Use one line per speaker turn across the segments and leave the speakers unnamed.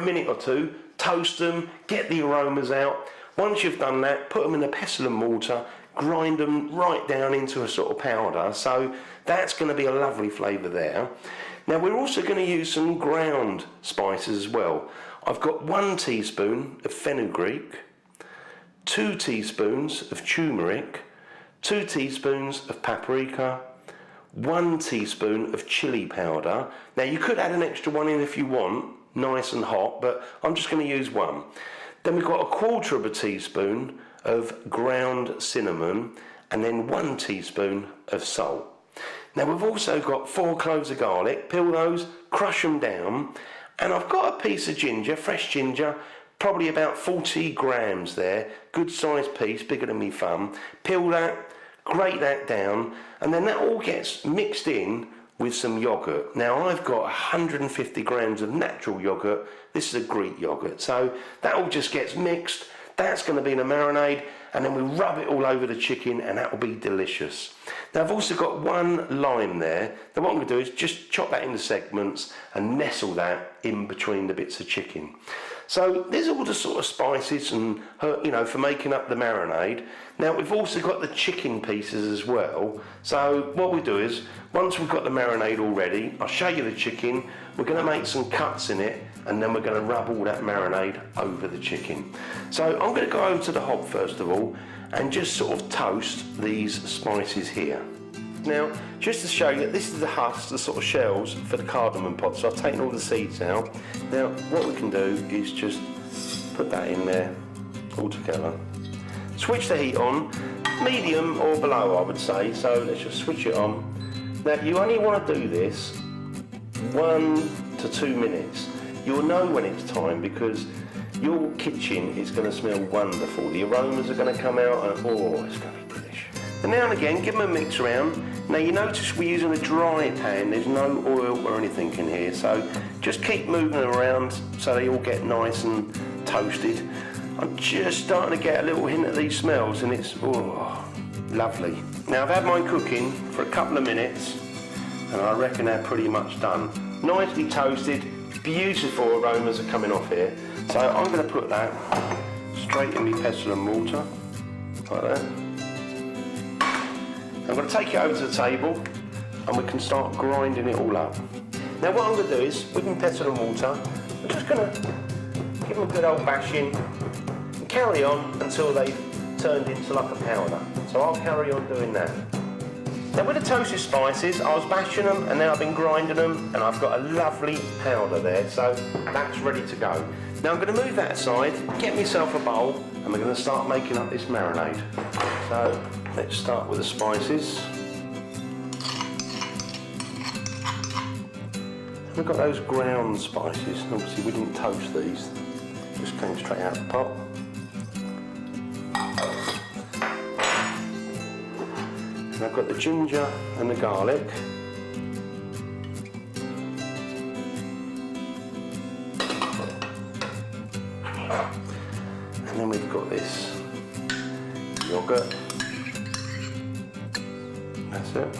a minute or two, toast them, get the aromas out. Once you've done that, put them in a pestle and mortar, grind them right down into a sort of powder. So that's going to be a lovely flavour there. Now we're also going to use some ground spices as well. I've got 1 teaspoon of fenugreek, 2 teaspoons of turmeric, 2 teaspoons of paprika, 1 teaspoon of chilli powder. Now you could add an extra one in if you want, nice and hot, but I'm just going to use 1. Then we've got 1/4 teaspoon of ground cinnamon, and then 1 teaspoon of salt. Now we've also got 4 cloves of garlic, peel those, crush them down, and I've got a piece of ginger, fresh ginger, probably about 40 grams there, good sized piece, bigger than my thumb. Peel that, grate that down, and then that all gets mixed in with some yogurt. Now I've got 150 grams of natural yogurt. This is a Greek yogurt, so that all just gets mixed. That's going to be in a marinade, and then we rub it all over the chicken, and that will be delicious. Now I've also got 1 lime there. Now what I'm going to do is just chop that into segments and nestle that in between the bits of chicken. So there's all the sort of spices and, you know, for making up the marinade. Now we've also got the chicken pieces as well. So what we do is, once we've got the marinade all ready, I'll show you the chicken. We're going to make some cuts in it, and then we're going to rub all that marinade over the chicken. So I'm going to go over to the hob first of all and just sort of toast these spices here. Now, just to show you, this is the husk, the sort of shells for the cardamom pod. So I've taken all the seeds out. Now, what we can do is just put that in there all together. Switch the heat on, medium or below, I would say. So let's just switch it on. Now, you only want to do this 1 to 2 minutes. You'll know when it's time because your kitchen is going to smell wonderful. The aromas are going to come out and oh, it's going to be delicious. And now and again, give them a mix around. Now you notice we're using a dry pan, there's no oil or anything in here, so just keep moving them around so they all get nice and toasted. I'm just starting to get a little hint of these smells and it's oh, lovely. Now I've had mine cooking for a couple of minutes and I reckon they're pretty much done. Nicely toasted, beautiful aromas are coming off here. So I'm going to put that straight in my pestle and mortar, like that. I'm going to take it over to the table and we can start grinding it all up. Now what I'm going to do is, with my pestle and mortar, I'm just going to give them a good old bashing and carry on until they've turned into like a powder. So I'll carry on doing that. Now with the toasted spices, I was bashing them and now I've been grinding them and I've got a lovely powder there, so that's ready to go. Now I'm going to move that aside, get myself a bowl, and we're going to start making up this marinade. So let's start with the spices. We've got those ground spices. Obviously we didn't toast these, just came straight out of the pot. And I've got the ginger and the garlic. And then we've got this yogurt. That's it.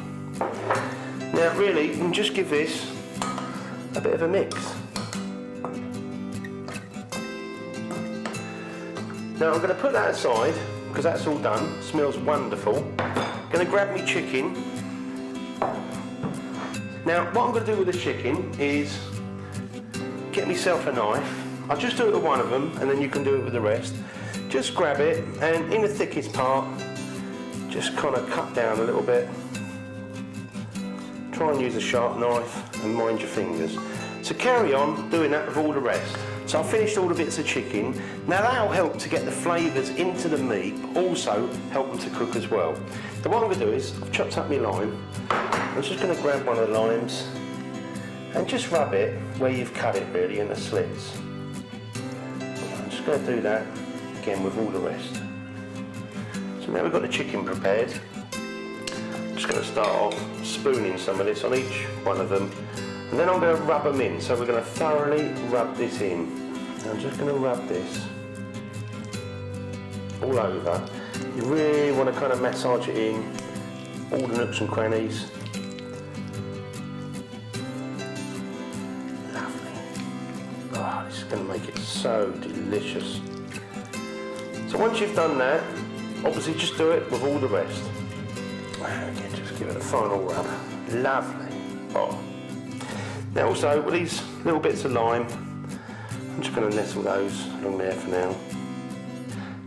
Now really, you can just give this a bit of a mix. Now I'm going to put that aside because that's all done. It smells wonderful. Going to grab me chicken. Now what I'm going to do with the chicken is get myself a knife. I'll just do it with one of them and then you can do it with the rest. Just grab it and in the thickest part just kind of cut down a little bit. Try and use a sharp knife and mind your fingers. So carry on doing that with all the rest. So I've finished all the bits of chicken. Now that'll help to get the flavours into the meat, but also help them to cook as well. So what I'm going to do is, I've chopped up my lime. I'm just going to grab one of the limes and just rub it where you've cut it really in the slits. I'm just going to do that again with all the rest. So now we've got the chicken prepared. I'm just going to start off spooning some of this on each one of them. And then I'm going to rub them in, so we're going to thoroughly rub this in. I'm just going to rub this all over. You really want to kind of massage it in, all the nooks and crannies. Lovely. Oh, this is going to make So delicious. So once you've done that, obviously just do it with all the rest. Again, just give it a final rub. Lovely. Oh. Now also, with these little bits of lime, I'm just going to nestle those along there for now.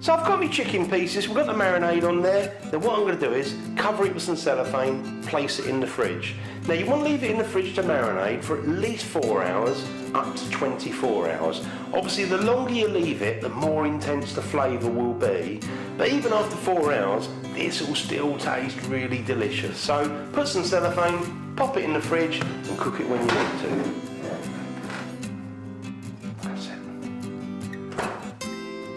So I've got my chicken pieces, we've got the marinade on there. Now what I'm going to do is cover it with some cellophane, place it in the fridge. Now you want to leave it in the fridge to marinate for at least 4 hours, up to 24 hours. Obviously the longer you leave it, the more intense the flavour will be. But even after 4 hours, this will still taste really delicious. So put some cellophane, pop it in the fridge and cook it when you need to. That's it.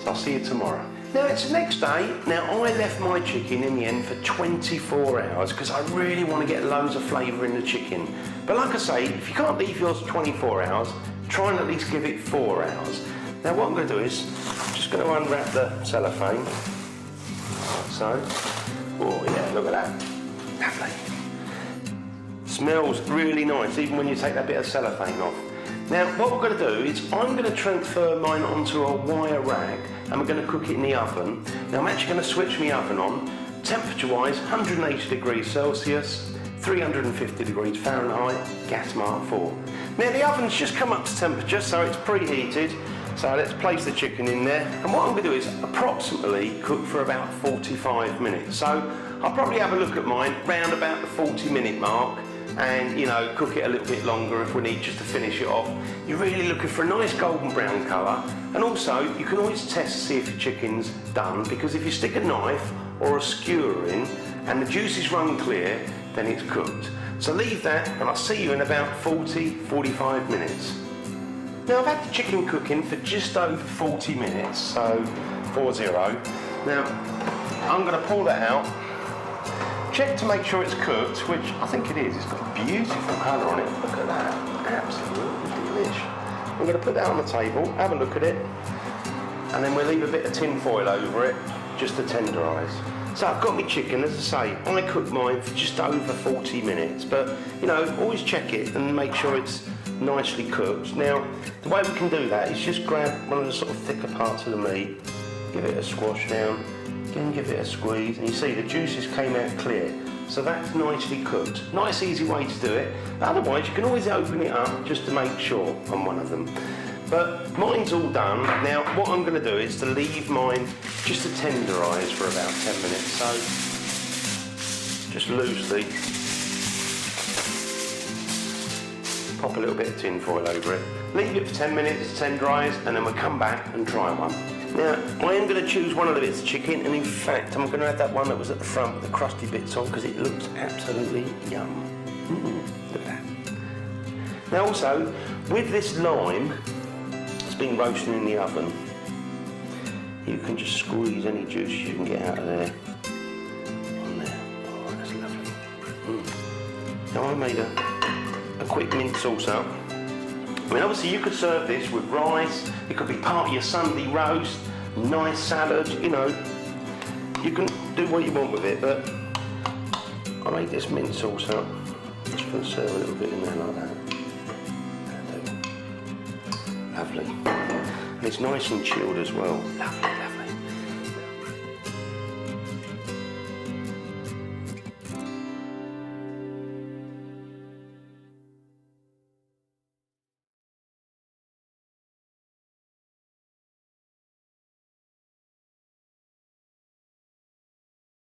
So I'll see you tomorrow. Now it's the next day. Now I left my chicken in the end for 24 hours because I really want to get loads of flavour in the chicken. But like I say, if you can't leave yours for 24 hours, try and at least give it 4 hours. Now what I'm going to do is, I'm just going to unwrap the cellophane. So, oh yeah, look at that. Lovely. Smells really nice, even when you take that bit of cellophane off. Now what we're going to do is I'm going to transfer mine onto a wire rack and we're going to cook it in the oven. Now I'm actually going to switch my oven on, temperature wise 180 degrees Celsius, 350 degrees Fahrenheit, gas mark 4. Now the oven's just come up to temperature, so it's preheated. So let's place the chicken in there. And what I'm going to do is approximately cook for about 45 minutes. So I'll probably have a look at mine round about the 40-minute mark. And cook it a little bit longer if we need just to finish it off. You're really looking for a nice golden brown colour, and also you can always test to see if your chicken's done, because if you stick a knife or a skewer in and the juices run clear, then it's cooked. So leave that and I'll see you in about 40-45 minutes. Now I've had the chicken cooking for just over 40 minutes, so 40. Now I'm going to pull that out. Check to make sure it's cooked, which I think it is. It's got a beautiful colour on it. Look at that. Absolutely delish. I'm going to put that on the table, have a look at it, and then we'll leave a bit of tin foil over it just to tenderise. So I've got my chicken, as I say, I cooked mine for just over 40 minutes, but always check it and make sure it's nicely cooked. Now, the way we can do that is just grab one of the sort of thicker parts of the meat, give it a squash down, again give it a squeeze, and you see the juices came out clear. So that's nicely cooked. Nice easy way to do it. Otherwise you can always open it up just to make sure on one of them. But mine's all done. Now what I'm going to do is to leave mine just to tenderise for about 10 minutes. So just loosely pop a little bit of tin foil over it. Leave it for 10 minutes to tenderise, and then we'll come back and try one. Now, I am going to choose one of the bits of chicken, and in fact, I'm going to add that one that was at the front with the crusty bits on, because it looks absolutely yum. Look at that. Now also, with this lime, it's been roasting in the oven. You can just squeeze any juice you can get out of there. On there. Oh, that's lovely. Now I made a quick mint sauce up. I mean, obviously you could serve this with rice, it could be part of your Sunday roast, nice salad, you can do what you want with it, but I made this mint sauce up. Just going to serve a little bit in there like that. Lovely. And it's nice and chilled as well. Lovely.